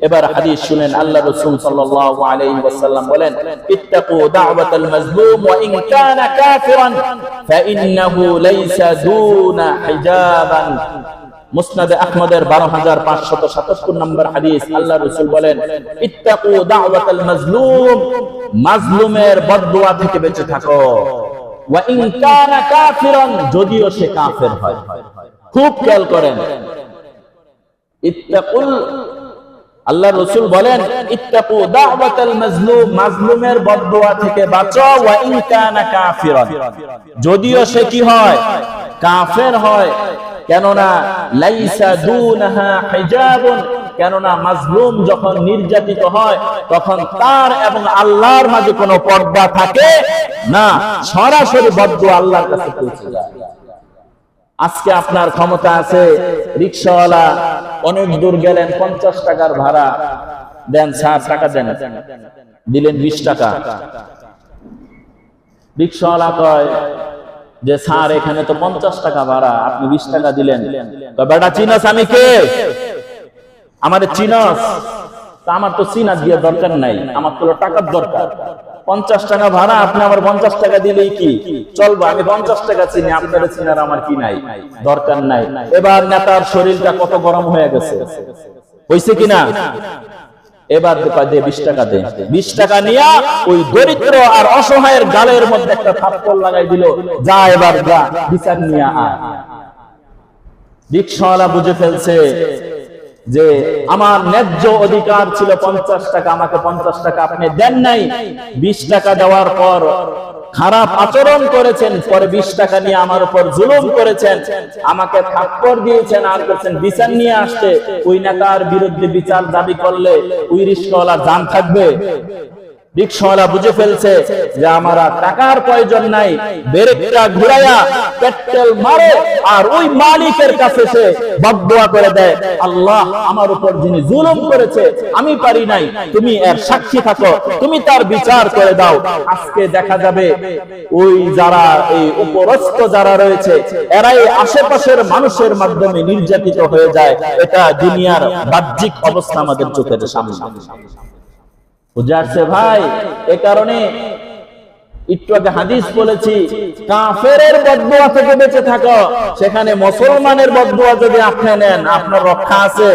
এবার হাদিস শুনেন, আল্লাহ রাসূল সাল্লাল্লাহু আলাইহি ওয়াসাল্লাম বলেন, ইত্তাকু দাওয়াতাল মাজলুম ওয়া ইন কানা কাফিরান ফাইন্নাহু লাইসা দুনা হিজাবান। মুসনাদে আহমদের 12577 নম্বর হাদিস। আল্লাহ রাসূল বলেন, ইত্তাকু দাওয়াতাল মাজলুম, মাজলুমের বদদুয়া থেকে বেঁচে থাকো, ওয়া ইন কানা কাফিরান, যদিও সে কাফের হয়। খুব খেয়াল করেন, ইত্তাকুল, আল্লাহ রাসূল বলেন, ইত্তাকু দাওয়াতাল মাজলুম, মাজলুমের বদদুয়া থেকে বাঁচো, ওয়া ইন কানা কাফিরান, যদিও সে কি হয়, কাফের হয়। কেননা লাইসা দুনহা হিজাবুন, কেননা মাজলুম যখন নির্যাতিত হয় তখন তার এবং আল্লাহর মাঝে কোনো পর্দা থাকে না, সরাসরি বদদুয়া আল্লাহর কাছে পৌঁছে যায়। আজকে আপনার ক্ষমতা আছে, রিকশাওয়ালা অনেক দূর গেলেন, 50 টাকার ভাড়া দেন, স্যার টাকা দেন, দিলেন 20 টাকা। রিকশাওয়ালা কয় যে স্যার এখানে তো 50 টাকা ভাড়া, আপনি 20 টাকা দিলেন। তো বেটা চিনস আমি কে? আমারে চিনস? তা আমার তো চিনা দিয়ে দরকার নাই, আমার তো টাকার দরকার। 50 টাকা ভাড়া, আপনি আমার 50 টাকা দিলেই কি চলবে? আমি 50 টাকা চিনি, আপনার চিনার আমার কি নাই, দরকার নাই। এবার নেতার শরীরটা কত গরম হয়ে গেছে, হইছে কিনা? এবার দে 20 টাকা দে। 20 টাকা নিয়া ওই দরিদ্র আর অসহায়ের গালের মধ্যে একটা থাপ্পড় লাগাই দিল, যা এবার যা বিচার নিয়া আয়। রিকশাওয়ালা বুঝে ফেলছে যে আমার ন্যায্য অধিকার ছিল 50 টাকা, আমাকে 50 টাকা আপনি দেন নাই। 20 টাকা দেওয়ার পর খারাপ আচরণ করেছেন, পরে 20 টাকা নিয়ে আমার উপর জুলুম করেছেন, আমাকে থাপ্পড় দিয়েছেন, আর বলছেন বিচার নিয়ে আসতে। ওই নেতার বিরুদ্ধে বিচার দাবি করলে ওই রিকশাওয়ালা জান থাকবে? রিকশাওয়ালা বুঝে ফেলছে যে আমার টাকার প্রয়োজন নাই, ব্রেকটা ঘুরাইয়া পেট্রোল মারে আর ওই মালিকের কাছে সে বদদুয়া করে দেয়, আল্লাহ আমার উপর যিনি জুলুম করেছে আমি পারি নাই, তুমি এর সাক্ষী থাকো, তুমি তার বিচার করে দাও। আজকে দেখা যাবে ওই যারা এই উপরস্থ যারা রয়েছে এরাই আশেপাশের মানুষের মাধ্যমে নির্যাতিত হয়ে যায়। এটা দুনিয়ার বাহ্যিক অবস্থা আমাদের চোখের সামনে। বুঝে আসছে ভাই? এ কারণে একটু আগে হাদিস বলেছি, কাফেরের বদদুয়া থেকে বেঁচে থাকো। সেখানে মুসলমানের বদদুয়া যদি আপনি নেন, আপনার রক্ষা আছে?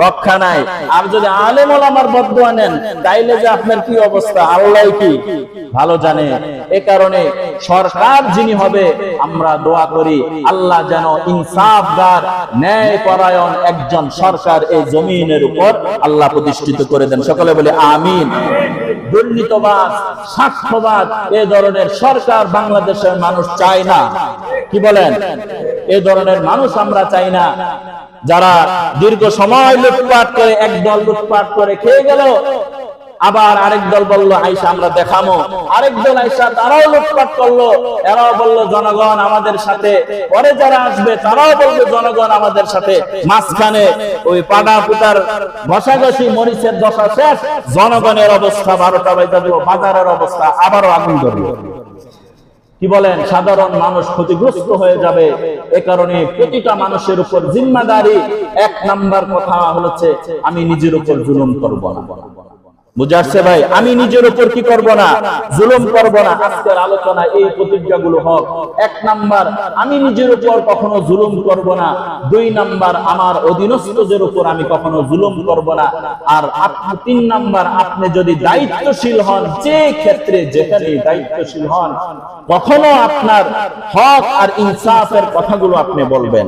রক্ষা নাই। আর যদি আলেম ওলামার বদদুয়া নেন, তাইলে যে আপনার কি অবস্থা আল্লাহ কি ভালো জানে। এ কারণে সরকার যিনি হবে, আমরা দোয়া করি আল্লাহ যেন ইনসাফগার, ন্যায় পরায়ণ একজন সরকার এই জমিনের উপর আল্লাহ প্রতিষ্ঠিত করে দেন। সকলে বলে আমিন। দুর্নীতিবাদ, স্বার্থবাদ, এ ধরনের সরকার বাংলাদেশের মানুষ চায় না। কি বলেন? এ ধরনের মানুষ আমরা চাই না। যারা দীর্ঘ সময় লুটপাট করে, একদল লুটপাট করে খেয়ে গেল, আবার আরেক দল বললো আইসা আমরা দেখামো, আরেক দল আইসা তারাও লুটপাট করলো, এরাও বললো জনগণ আমাদের সাথে, পরে যারা আসবে তারাও বলবে জনগণ আমাদের সাথে। মাঝখানে ওই পাড়া পুতার ঘষাঘষি, মরিচের দশা শেষ, জনগণের অবস্থা 12টা বাজে দেব, বাজারের অবস্থা আবারও আগুন ধরবে। কি বলেন? সাধারণ মানুষ ক্ষতিগ্রস্ত হয়ে যাবে। এ কারণে প্রতিটা মানুষের উপর জিম্মাদারি, 1 নাম্বার কথা হচ্ছে আমি নিজের উপর জুলুম করব না। বুঝে আসছে ভাই? আমি নিজের উপর কি করব না? জুলুম করব না। আজকের আলোচনা এই প্রতিজ্ঞাগুলো হোক। 1 নাম্বার, আমি নিজের উপর কখনো জুলুম করব না। 2 নাম্বার, আমার অধীনস্থদের উপর আমি কখনো জুলুম করব না। আর 3 নাম্বার, আপনি যদি দায়িত্বশীল হন, যে ক্ষেত্রে যেখানে দায়িত্বশীল হন, কখনো আপনার হক আর ইনসাফের কথাগুলো আপনি বলবেন।